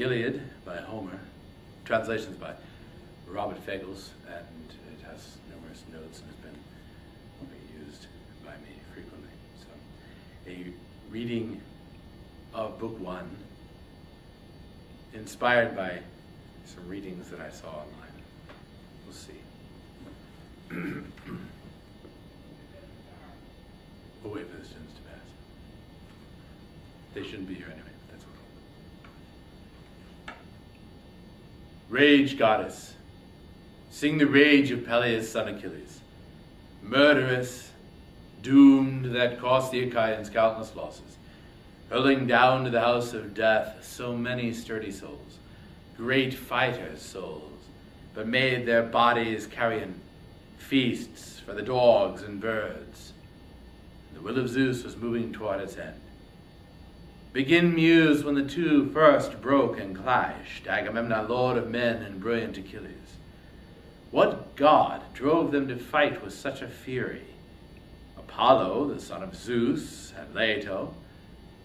Iliad by Homer, translations by Robert Fagle, and it has numerous notes and has been used by me frequently. So, a reading of Book I, inspired by some readings that I saw online. We'll see. We'll wait for the students to pass. They shouldn't be here anyway, but that's what. Rage goddess, sing the rage of Peleus' son Achilles, murderous, doomed that cost the Achaeans countless losses, hurling down to the house of death so many sturdy souls, great fighters' souls, but made their bodies carrion, feasts for the dogs and birds. The will of Zeus was moving toward its end. Begin muse when the two first broke and clashed, Agamemnon, lord of men, and brilliant Achilles. What god drove them to fight with such a fury? Apollo, the son of Zeus, and Leto.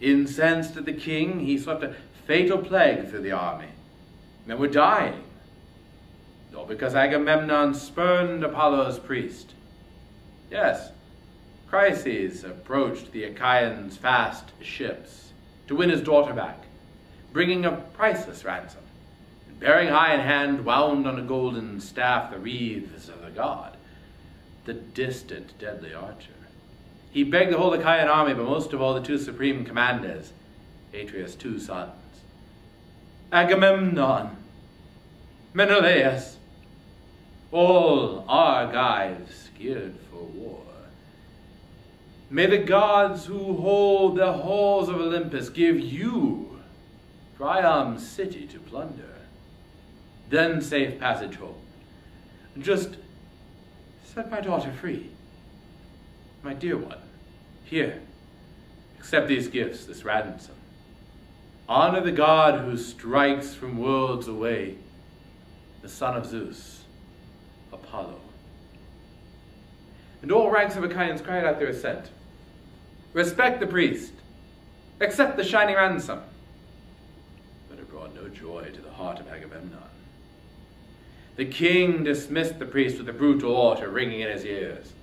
Incensed at the king, he swept a fatal plague through the army. Men were dying, all because Agamemnon spurned Apollo's priest. Yes, Chryses approached the Achaeans' fast ships to win his daughter back, bringing a priceless ransom, and bearing high in hand, wound on a golden staff, the wreaths of the god, the distant deadly archer. He begged the whole Achaean army, but most of all the two supreme commanders, Atreus' two sons, Agamemnon, Menelaus, all Argives geared for war. May the gods who hold the halls of Olympus give you Priam's city to plunder, then safe passage home. Just set my daughter free, my dear one. Here, accept these gifts, this ransom. Honor the god who strikes from worlds away, the son of Zeus, Apollo. And all ranks of Achaeans cried out their assent. Respect the priest. Accept the shining ransom. But it brought no joy to the heart of Agamemnon. The king dismissed the priest with a brutal order ringing in his ears.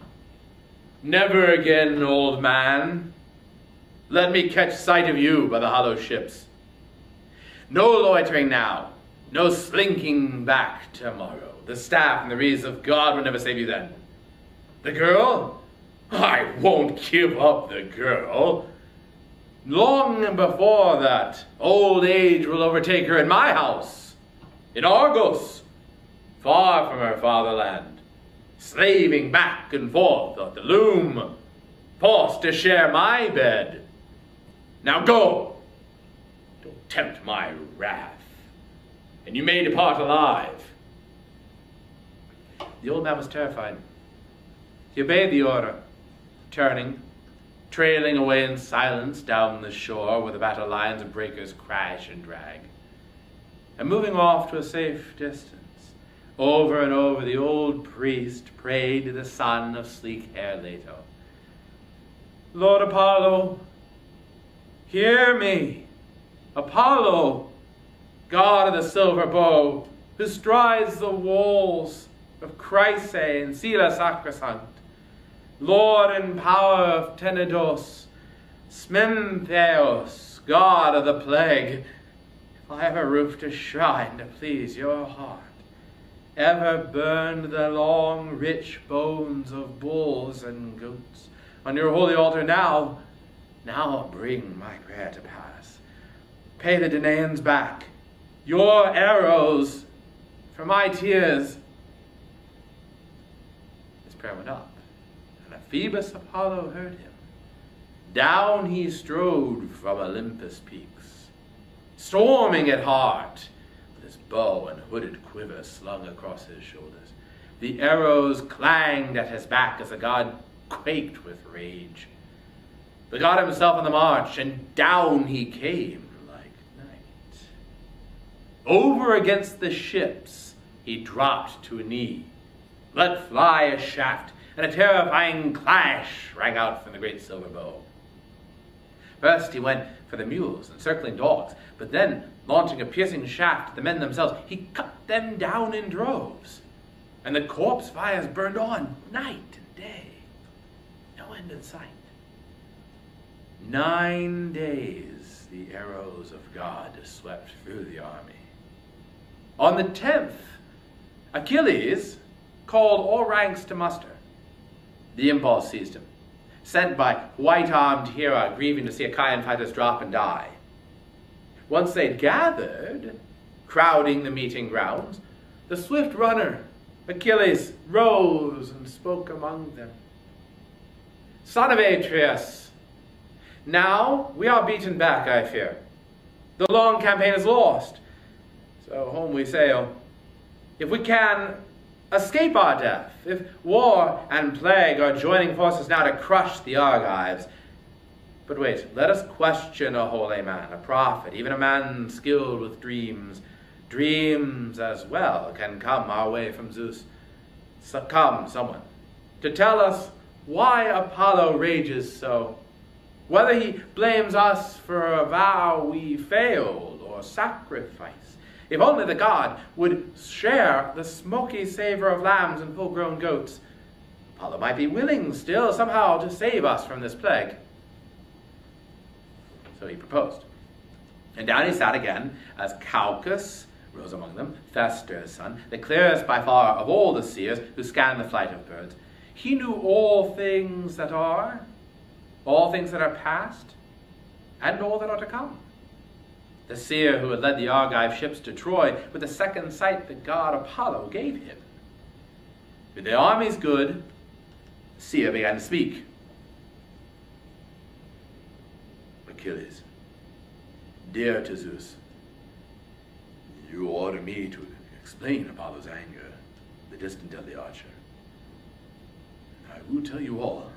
Never again, old man. Let me catch sight of you by the hollow ships. No loitering now. No slinking back tomorrow. The staff and the wreaths of God will never save you then. The girl? I won't give up the girl. Long before that, old age will overtake her in my house, in Argos, far from her fatherland, slaving back and forth at the loom, forced to share my bed. Now go. Don't tempt my wrath, and you may depart alive. The old man was terrified. He obeyed the order, turning, trailing away in silence down the shore where the battle lines of breakers crash and drag, and moving off to a safe distance. Over and over the old priest prayed to the son of sleek-haired Leto. Lord Apollo, hear me. Apollo, god of the silver bow, who strides the walls of Chrysae and Sela sacrosanct, Lord in power of Tenedos, Smentheos, god of the plague, if I ever roofed a shrine to please your heart, ever burned the long, rich bones of bulls and goats on your holy altar, now bring my prayer to pass. Pay the Danaans back, your arrows for my tears. His prayer went up, and Phoebus Apollo heard him. Down he strode from Olympus peaks, storming at heart, with his bow and hooded quiver slung across his shoulders. The arrows clanged at his back as the god quaked with rage. The god himself on the march, and down he came like night. Over against the ships he dropped to a knee, let fly a shaft, and a terrifying clash rang out from the great silver bow. First he went for the mules and circling dogs, but then launching a piercing shaft at the men themselves, he cut them down in droves. And the corpse fires burned on night and day. No end in sight. 9 days the arrows of God swept through the army. On the 10th, Achilles called all ranks to muster. The impulse seized him, sent by white-armed Hera, grieving to see Achaean fighters drop and die. Once they'd gathered, crowding the meeting grounds, the swift runner, Achilles, rose and spoke among them. Son of Atreus, now we are beaten back, I fear. The long campaign is lost, so home we sail. If we can, escape our death, if war and plague are joining forces now to crush the Argives. But wait, let us question a holy man, a prophet, even a man skilled with dreams. Dreams as well can come our way from Zeus. So come, someone, to tell us why Apollo rages so, whether he blames us for a vow we failed or sacrifice. If only the god would share the smoky savor of lambs and full-grown goats, Apollo might be willing still somehow to save us from this plague. So he proposed. And down he sat again, as Calchas rose among them, Thestor's son, the clearest by far of all the seers who scan the flight of birds. He knew all things that are past, and all that are to come. The seer who had led the Argive ships to Troy with the second sight the god Apollo gave him. With the armies good, the seer began to speak. Achilles, dear to Zeus, you order me to explain Apollo's anger, the distant deadly archer. I will tell you all,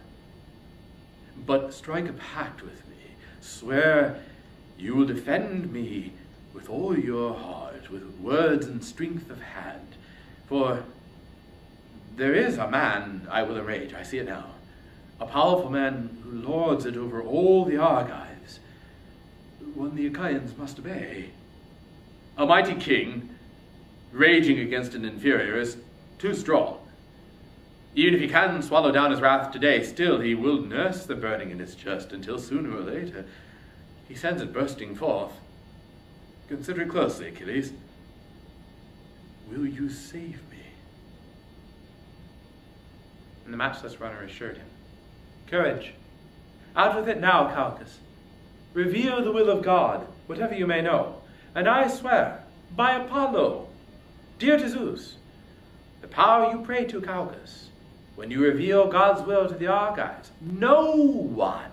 but strike a pact with me. Swear you will defend me with all your heart, with words and strength of hand. For there is a man I will enrage, I see it now, a powerful man who lords it over all the Argives, one the Achaeans must obey. A mighty king, raging against an inferior, is too strong. Even if he can swallow down his wrath today, still he will nurse the burning in his chest until sooner or later he sends it bursting forth. Consider it closely, Achilles. Will you save me? And the matchless runner assured him, Courage! Out with it now, Calchas. Reveal the will of God, whatever you may know, and I swear, by Apollo, dear to Zeus, the power you pray to, Calchas, when you reveal God's will to the Argives, no one,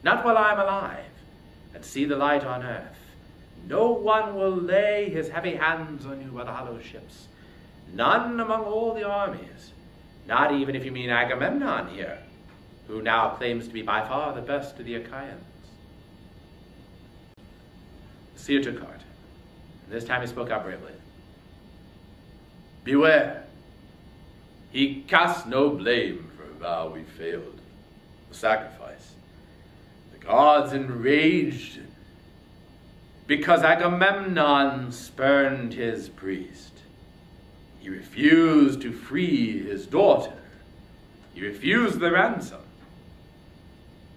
not while I am alive, and see the light on earth, no one will lay his heavy hands on you by the hollow ships. None among all the armies, not even if you mean Agamemnon here, who now claims to be by far the best of the Achaeans. The seer took heart, and this time he spoke out bravely. Beware! He casts no blame for a vow we failed, a sacrifice. The gods enraged because Agamemnon spurned his priest. He refused to free his daughter. He refused the ransom.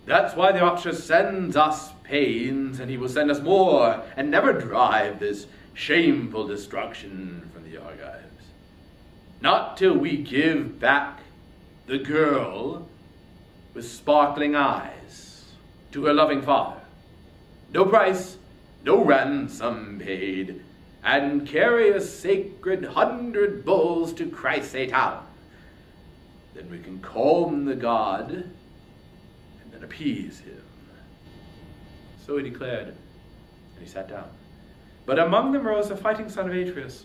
That's why the archer sends us pains, and he will send us more, and never drive this shameful destruction from the Argives. Not till we give back the girl with sparkling eyes to her loving father. No price, no ransom paid, and carry a sacred 100 bulls to Chrysae town. Then we can calm the god and then appease him. So he declared, and he sat down. But among them rose the fighting son of Atreus,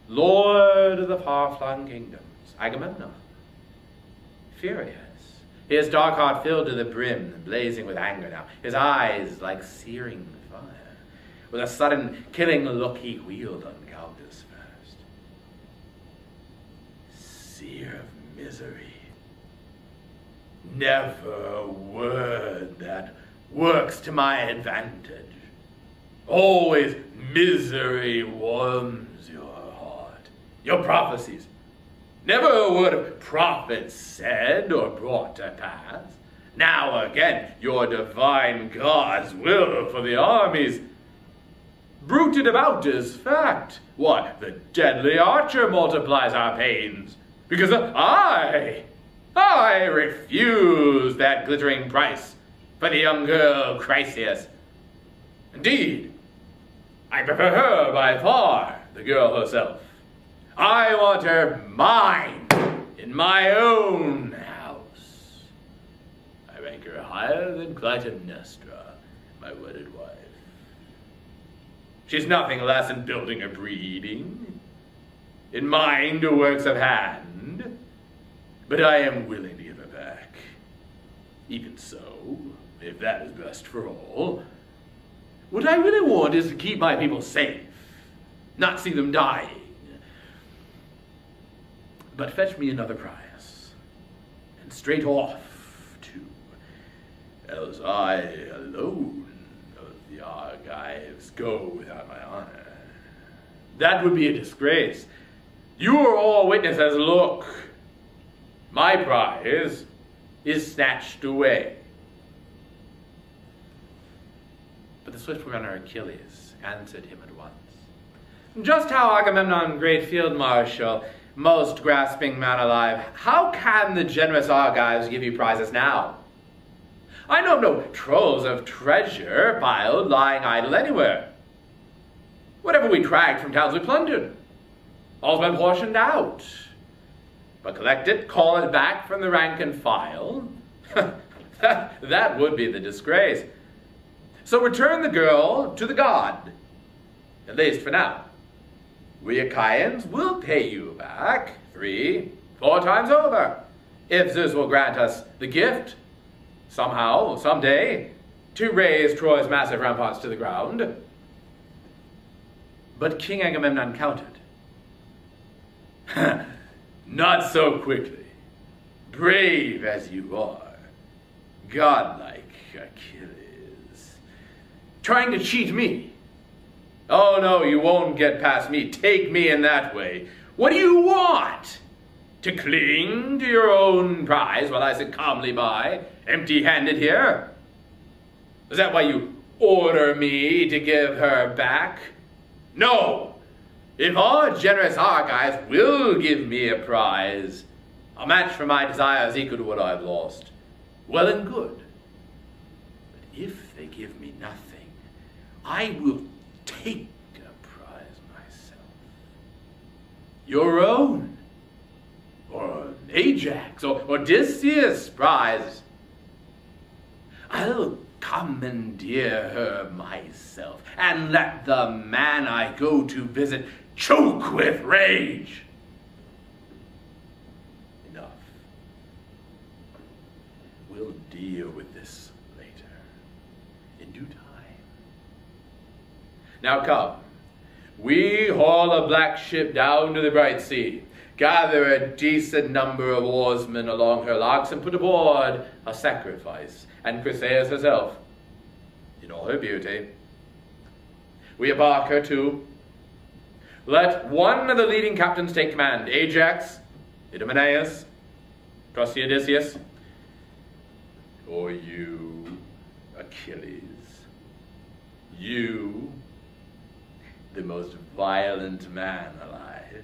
lord of the far-flung kingdoms, Agamemnon, furious, his dark heart filled to the brim, blazing with anger now, his eyes like searing fire. With a sudden killing look, he wheeled on Calchas first. Seer of misery, never a word that works to my advantage. Always misery warms your heart. Your prophecies. Never a word of prophet said or brought to pass. Now again, your divine God's will for the armies. Bruited about is fact. What, the deadly archer multiplies our pains. Because I refuse that glittering price for the young girl Chryseis. Indeed, I prefer her by far, the girl herself. I want her mine, in my own house. I rank her higher than Clytemnestra, my wedded wife. She's nothing less in building or breeding, in mind or works of hand, but I am willing to give her back. Even so, if that is best for all, what I really want is to keep my people safe, not see them dying. But fetch me another prize, and straight off, too, else I alone of the Argives go without my honor. That would be a disgrace. You are all witnesses. Look, my prize is snatched away. But the swift runner Achilles answered him at once. Just how Agamemnon, great field marshal, most grasping man alive, how can the generous Argives give you prizes now? I know of no troves of treasure piled, lying idle anywhere. Whatever we dragged from towns we plundered. All's been portioned out. But collect it, call it back from the rank and file, that would be the disgrace. So return the girl to the god, at least for now. We Achaeans will pay you back 3, 4 times over, if Zeus will grant us the gift, somehow, someday, to raise Troy's massive ramparts to the ground. But King Agamemnon countered. Not so quickly. Brave as you are, godlike Achilles. Trying to cheat me. Oh no, you won't get past me. Take me in that way. What do you want? To cling to your own prize while I sit calmly by, empty-handed here? Is that why you order me to give her back? No! If our generous Argives will give me a prize, a match for my desires equal to what I've lost, well and good. But if they give me nothing, I will take a prize myself. Your own, or Ajax, or Odysseus' prize. I'll commandeer her myself, and let the man I go to visit choke with rage. Enough. We'll deal with this later, in due time. Now come, we haul a black ship down to the bright sea, gather a decent number of oarsmen along her locks, and put aboard a sacrifice, and Chryseis herself, in all her beauty. We embark her too. Let one of the leading captains take command. Ajax, Idomeneus, trusty Odysseus, or you, Achilles. You, the most violent man alive.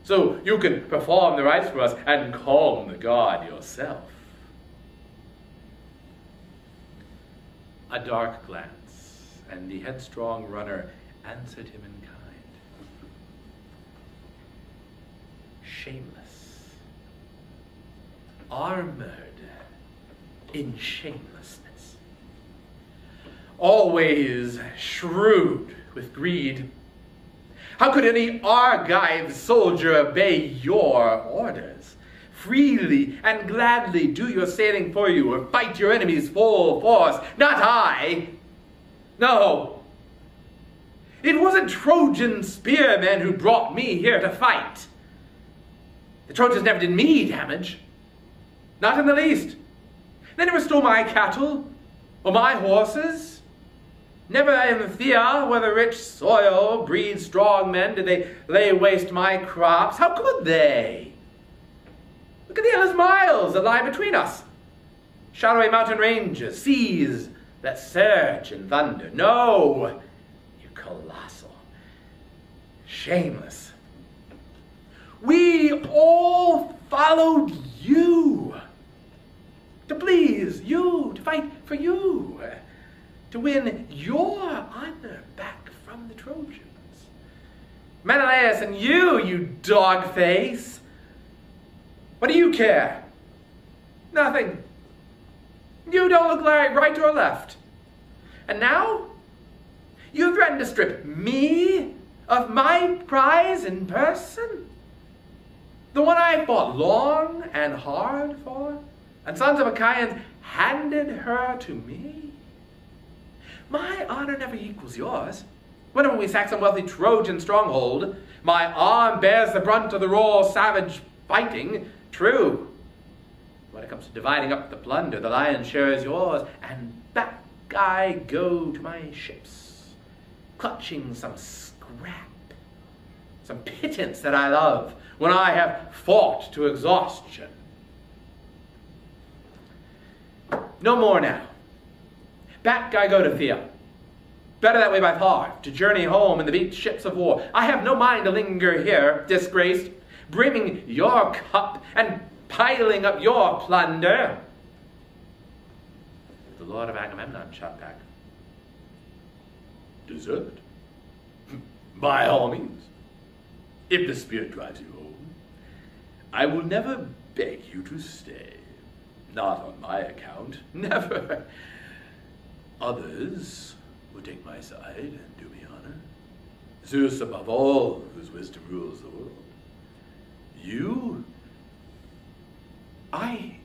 So you can perform the rites for us and calm the god yourself. A dark glance, and the headstrong runner answered him in kind. Shameless, armored in shamelessness, always shrewd with greed. How could any Argive soldier obey your orders? Freely and gladly do your sailing for you, or fight your enemies full force. Not I. No. It wasn't Trojan spearmen who brought me here to fight. The Trojans never did me damage. Not in the least. They never stole my cattle or my horses. Never in Thea, where the rich soil breeds strong men, did they lay waste my crops. How could they? Look at the endless miles that lie between us. Shadowy mountain ranges, seas that surge in thunder. No, you colossal, shameless. We all followed you. To please you, to fight for you, to win your honor back from the Trojans. Menelaus and you dog face. What do you care? Nothing. You don't look like right or left. And now, you threaten to strip me of my prize in person? The one I fought long and hard for? And sons of Achaeans handed her to me? My honor never equals yours. Whenever we sack some wealthy Trojan stronghold, my arm bears the brunt of the raw savage fighting. True. When it comes to dividing up the plunder, the lion's share is yours, and back I go to my ships, clutching some scrap, some pittance that I love, when I have fought to exhaustion. No more now. Back I go to Thea. Better that way by far, to journey home in the beaked ships of war. I have no mind to linger here, disgraced, brimming your cup and piling up your plunder. The Lord of Agamemnon shot back. Desert? By all means. If the spirit drives you home, I will never beg you to stay. Not on my account, never. Others will take my side and do me honor. Zeus above all, whose wisdom rules the world. You, I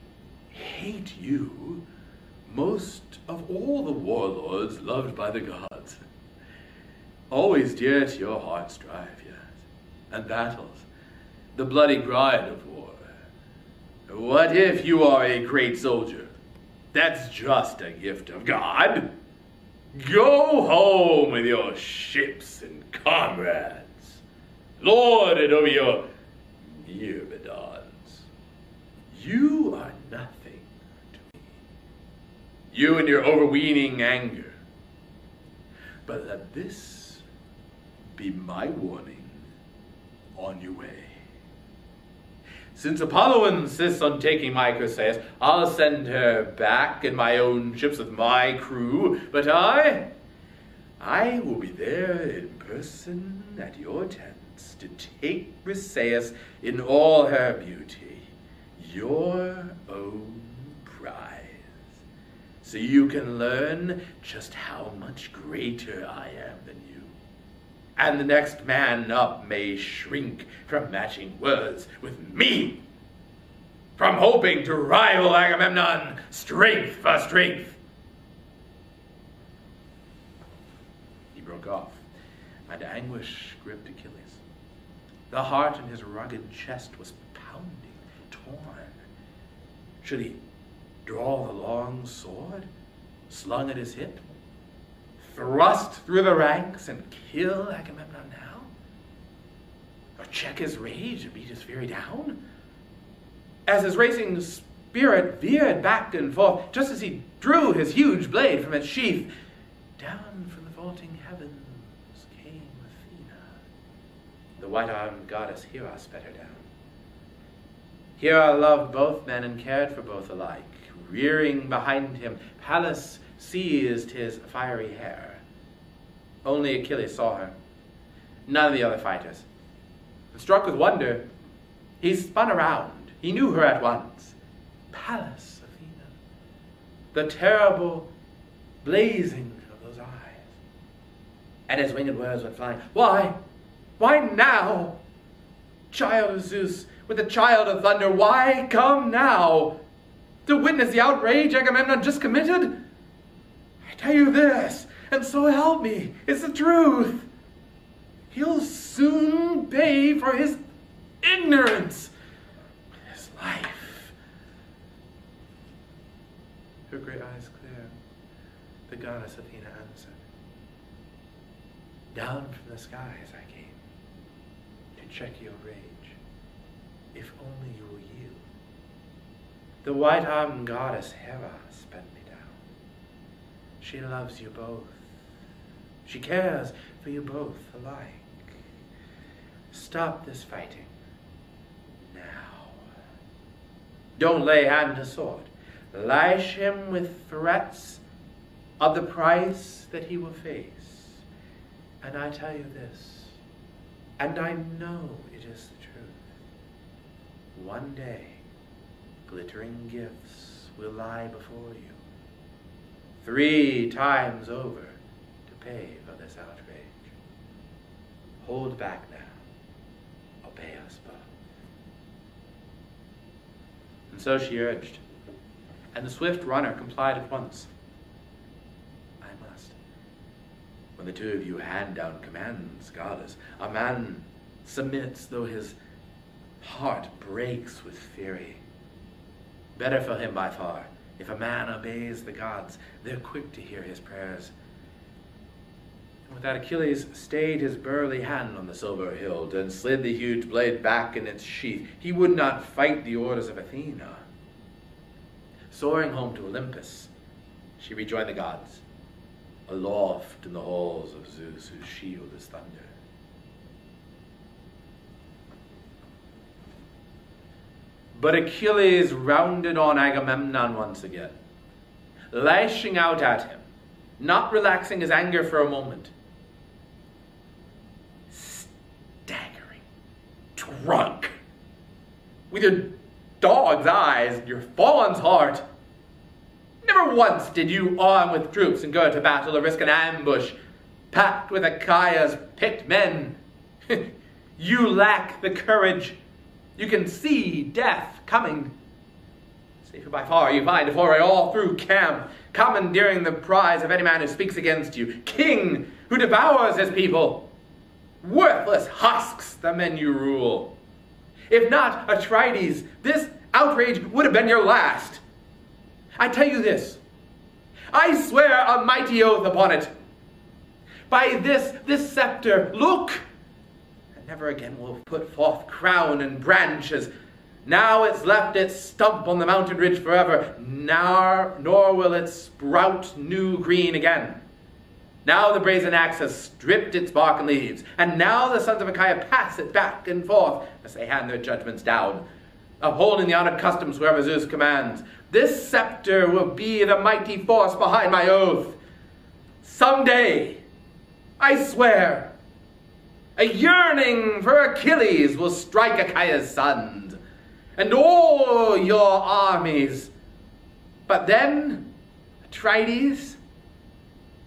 hate you most of all the warlords loved by the gods. Always dear to your heart strife, yes, and battles, the bloody bride of war. What if you are a great soldier? That's just a gift of God. Go home with your ships and comrades. Lord it over your myrmidons. You are nothing to me. You and your overweening anger. But let this be my warning on your way. Since Apollo insists on taking my Chryseis, I'll send her back in my own ships with my crew, but I will be there in person at your tents to take Chryseis in all her beauty, your own prize, so you can learn just how much greater I am than you. And the next man up may shrink from matching words with me, from hoping to rival Agamemnon strength for strength. He broke off, and anguish gripped Achilles. The heart in his rugged chest was pounding, torn. Should he draw the long sword, slung at his hip, thrust through the ranks and kill Agamemnon now? Or check his rage and beat his fury down? As his racing spirit veered back and forth, just as he drew his huge blade from its sheath, down from the vaulting heavens came Athena. The white-armed goddess Hera sped her down. Hera loved both men and cared for both alike. Rearing behind him, Pallas seized his fiery hair. Only Achilles saw her, none of the other fighters. And struck with wonder, he spun around. He knew her at once. Pallas Athena. The terrible blazing of those eyes. And his winged words went flying. Why? Why now? Child of Zeus, with the child of thunder, why come now? To witness the outrage Agamemnon just committed? I tell you this, and so help me, it's the truth. He'll soon pay for his ignorance with his life. Her gray eyes clear. The goddess Athena answered. Down from the skies I came, to check your rage, if only you will yield. The white-armed goddess Hera sped me down. She loves you both. She cares for you both alike. Stop this fighting now. Don't lay hand to sword. Lash him with threats of the price that he will face. And I tell you this, and I know it is the truth. One day, glittering gifts will lie before you, 3 times over to pay for this outrage. Hold back now. Obey us both. And so she urged, and the swift runner complied at once. I must. When the 2 of you hand down commands, goddess, a man submits though his heart breaks with fury. Better for him by far, if a man obeys the gods, they're quick to hear his prayers. And with that Achilles stayed his burly hand on the silver hilt and slid the huge blade back in its sheath. He would not fight the orders of Athena. Soaring home to Olympus, she rejoined the gods, aloft in the halls of Zeus, whose shield is thunder. But Achilles rounded on Agamemnon once again, lashing out at him, not relaxing his anger for a moment. Staggering, drunk, with your dog's eyes and your fawn's heart. Never once did you arm with troops and go to battle or risk an ambush, packed with Achaea's picked men. You lack the courage. You can see death coming. Safer by far you find a foray all through camp, commandeering the prize of any man who speaks against you, king who devours his people. Worthless husks, the men you rule. If not Atrides, this outrage would have been your last. I tell you this, I swear a mighty oath upon it. By this scepter, look, and never again will put forth crown and branches. Now it's left its stump on the mountain ridge forever, nor will it sprout new green again. Now the brazen axe has stripped its bark and leaves, and now the sons of Achaia pass it back and forth as they hand their judgments down, upholding the honored customs wherever Zeus commands. This scepter will be the mighty force behind my oath. Someday, I swear, a yearning for Achilles will strike Achaia's sons, and all your armies. But then, Atrides,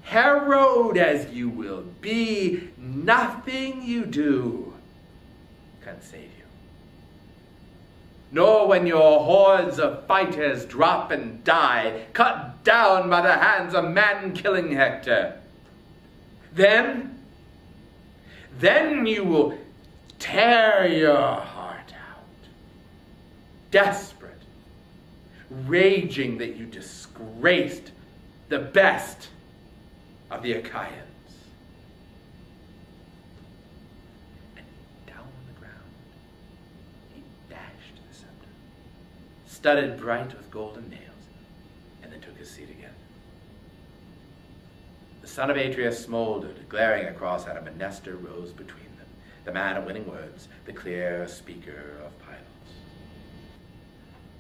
harrowed as you will be, nothing you do can save you. Nor when your hordes of fighters drop and die, cut down by the hands of man-killing Hector. Then you will tear your heart out, desperate, raging that you disgraced the best of the Achaeans. And down on the ground, he dashed the scepter, studded bright with golden nails, and then took his seat again. The son of Atreus smoldered, glaring across at him, and Nestor rose between them, the man of winning words, the clear speaker of Pylos.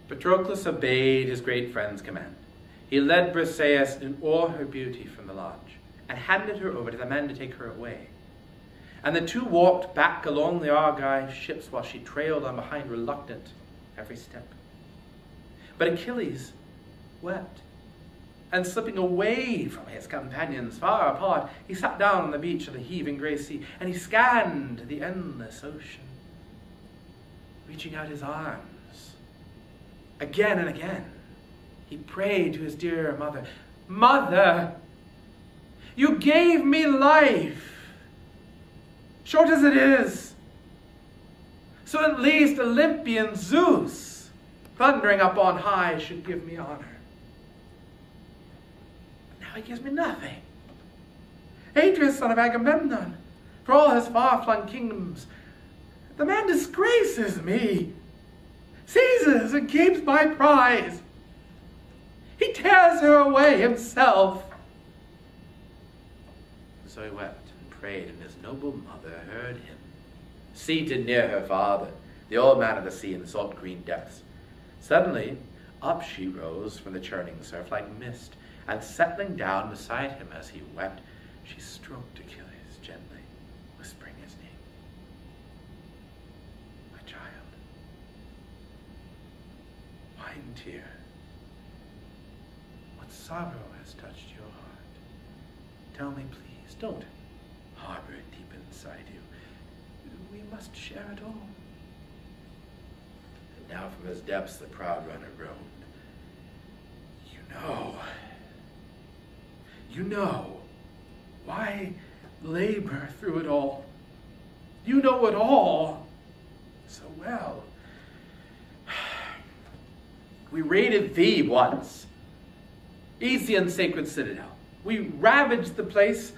Patroclus obeyed his great friend's command. He led Briseis in all her beauty from the lodge, and handed her over to the men to take her away. And the 2 walked back along the Argive ships while she trailed on behind, reluctant every step. But Achilles wept, and slipping away from his companions far apart, he sat down on the beach of the heaving grey sea, and he scanned the endless ocean, reaching out his arms. Again and again, he prayed to his dear mother, "Mother, you gave me life, short as it is, so at least Olympian Zeus, thundering up on high, should give me honor. But now he gives me nothing. Atreus, son of Agamemnon, for all his far-flung kingdoms. The man disgraces me, seizes and keeps my prize. He tears her away himself. So he wept and prayed, and his noble mother heard him. Seated near her father, the old man of the sea in the salt green depths. Suddenly, up she rose from the churning surf like mist, and settling down beside him as he wept, she stroked Achilles gently, whispering his name. My child, why in tear? What sorrow has touched your heart? Tell me, please, don't harbor it deep inside you. We must share it all. And now from his depths the proud runner roamed. You know, why labor through it all? You know it all so well. We raided thee once, Aeacian sacred citadel. We ravaged the place,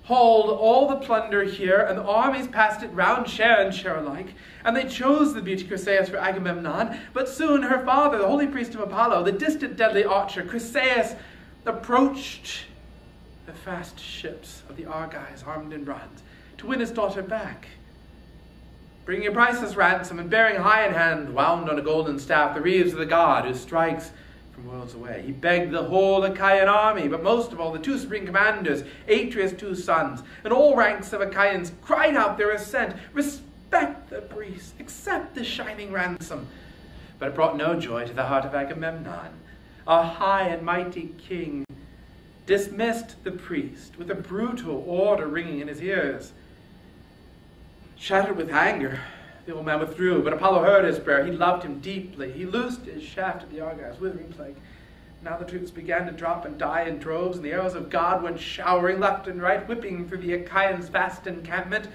hauled all the plunder here, and the armies passed it round share and share alike. And they chose the beauty Chryseis for Agamemnon, but soon her father, the holy priest of Apollo, the distant deadly archer, Chryseis, approached the fast ships of the Argives armed in bronze to win his daughter back. Bringing a priceless ransom and bearing high in hand, wound on a golden staff, the wreaths of the god who strikes from worlds away. He begged the whole Achaean army, but most of all the two supreme commanders, Atreus' two sons, and all ranks of Achaeans cried out their assent. Respect the priest, accept the shining ransom. But it brought no joy to the heart of Agamemnon. Our high and mighty king dismissed the priest with a brutal order ringing in his ears. Shattered with anger, the old man withdrew, but Apollo heard his prayer. He loved him deeply. He loosed his shaft at the Argives, withering plague. Now the troops began to drop and die in droves, and the arrows of God went showering left and right, whipping through the Achaeans' vast encampment.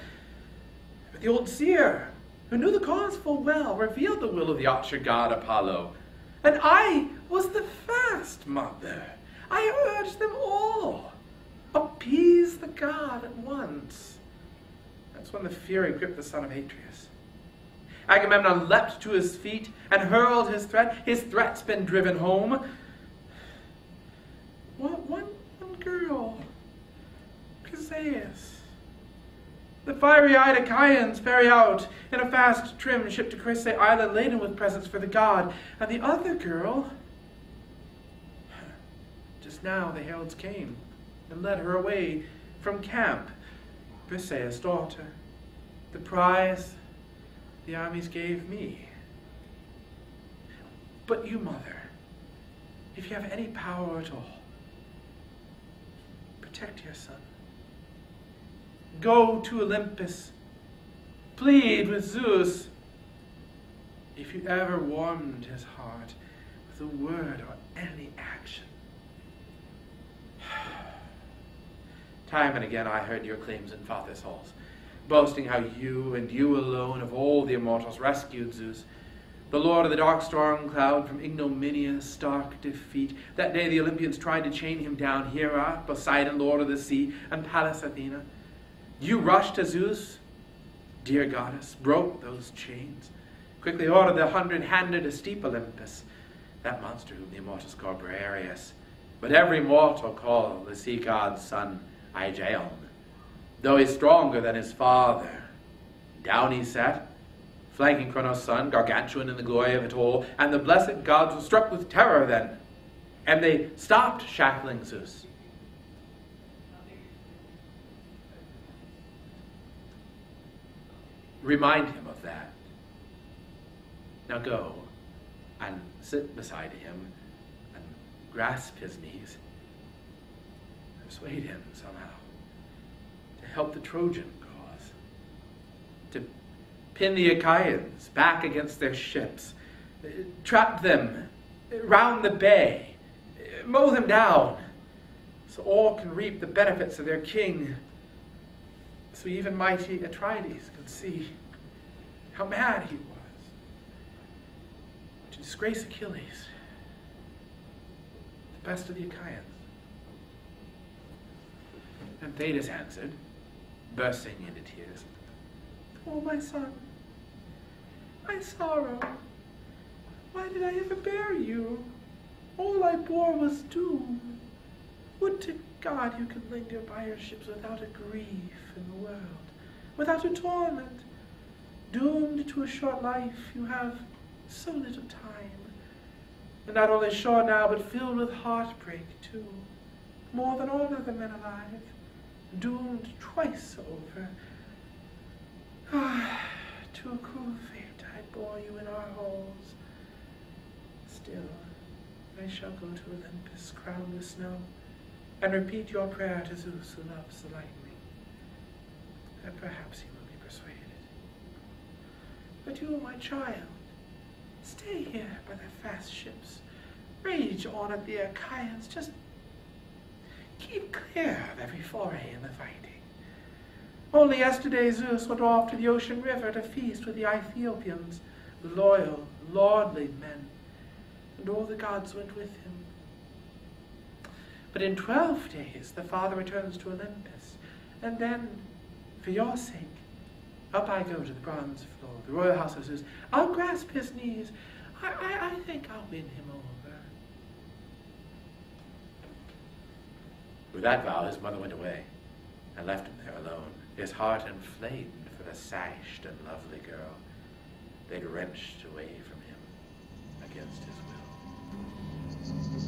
But the old seer, who knew the cause full well, revealed the will of the archer god Apollo. And I was the fast mother. I urged them all. Appease the god at once. That's when the fury gripped the son of Atreus. Agamemnon leapt to his feet and hurled his threat. His threat's been driven home. One girl, Chryseis. The fiery-eyed Achaeans ferry out in a fast, trim ship to Chrysae Island laden with presents for the god. And the other girl, just now the heralds came and led her away from camp. Chryseis' daughter, the prize the armies gave me. But you, mother, if you have any power at all, protect your son. Go to Olympus. Plead with Zeus. If you ever warmed his heart with a word or any action. Time and again I heard your claims in Father's halls, boasting how you and you alone of all the immortals rescued Zeus, the lord of the dark storm cloud, from ignominious stark defeat. That day the Olympians tried to chain him down, Hera, Poseidon, lord of the sea, and Pallas Athena. You rushed to Zeus, dear goddess, broke those chains, quickly ordered the 100-handed to steep Olympus, that monster whom the immortals call Briareus, but every mortal call the sea god's son Aegeon, though he's stronger than his father. Down he sat, flanking Cronos' son, gargantuan in the glory of it all, and the blessed gods were struck with terror then, and they stopped shackling Zeus. Remind him of that. Now go and sit beside him and grasp his knees. Persuade him somehow to help the Trojan cause, to pin the Achaeans back against their ships, trap them round the bay, mow them down, so all can reap the benefits of their king, so even mighty Atrides could see how mad he was to disgrace Achilles, the best of the Achaeans. And Thetis answered, bursting into tears, "Oh, my son, my sorrow, why did I ever bear you? All I bore was doom. Would to God you could linger by your ships without a grief in the world, without a torment. Doomed to a short life, you have so little time, and not only short now, but filled with heartbreak too, more than all other men alive, doomed twice over. Ah, to a cruel fate I bore you in our halls. Still, I shall go to Olympus, crowned with snow, and repeat your prayer to Zeus, who loves the lightning, and perhaps he will be persuaded. But you, my child, stay here by the fast ships. Rage on at the Achaeans. Just keep clear of every foray in the fighting. Only yesterday Zeus went off to the ocean river to feast with the Ethiopians, loyal, lordly men, and all the gods went with him. But in 12 days the father returns to Olympus, and then, for your sake, up I go to the bronze floor, the royal house of Zeus. I'll grasp his knees. I think I'll win him over. With that vow, his mother went away and left him there alone, his heart inflamed for the sashed and lovely girl they'd wrenched away from him against his will.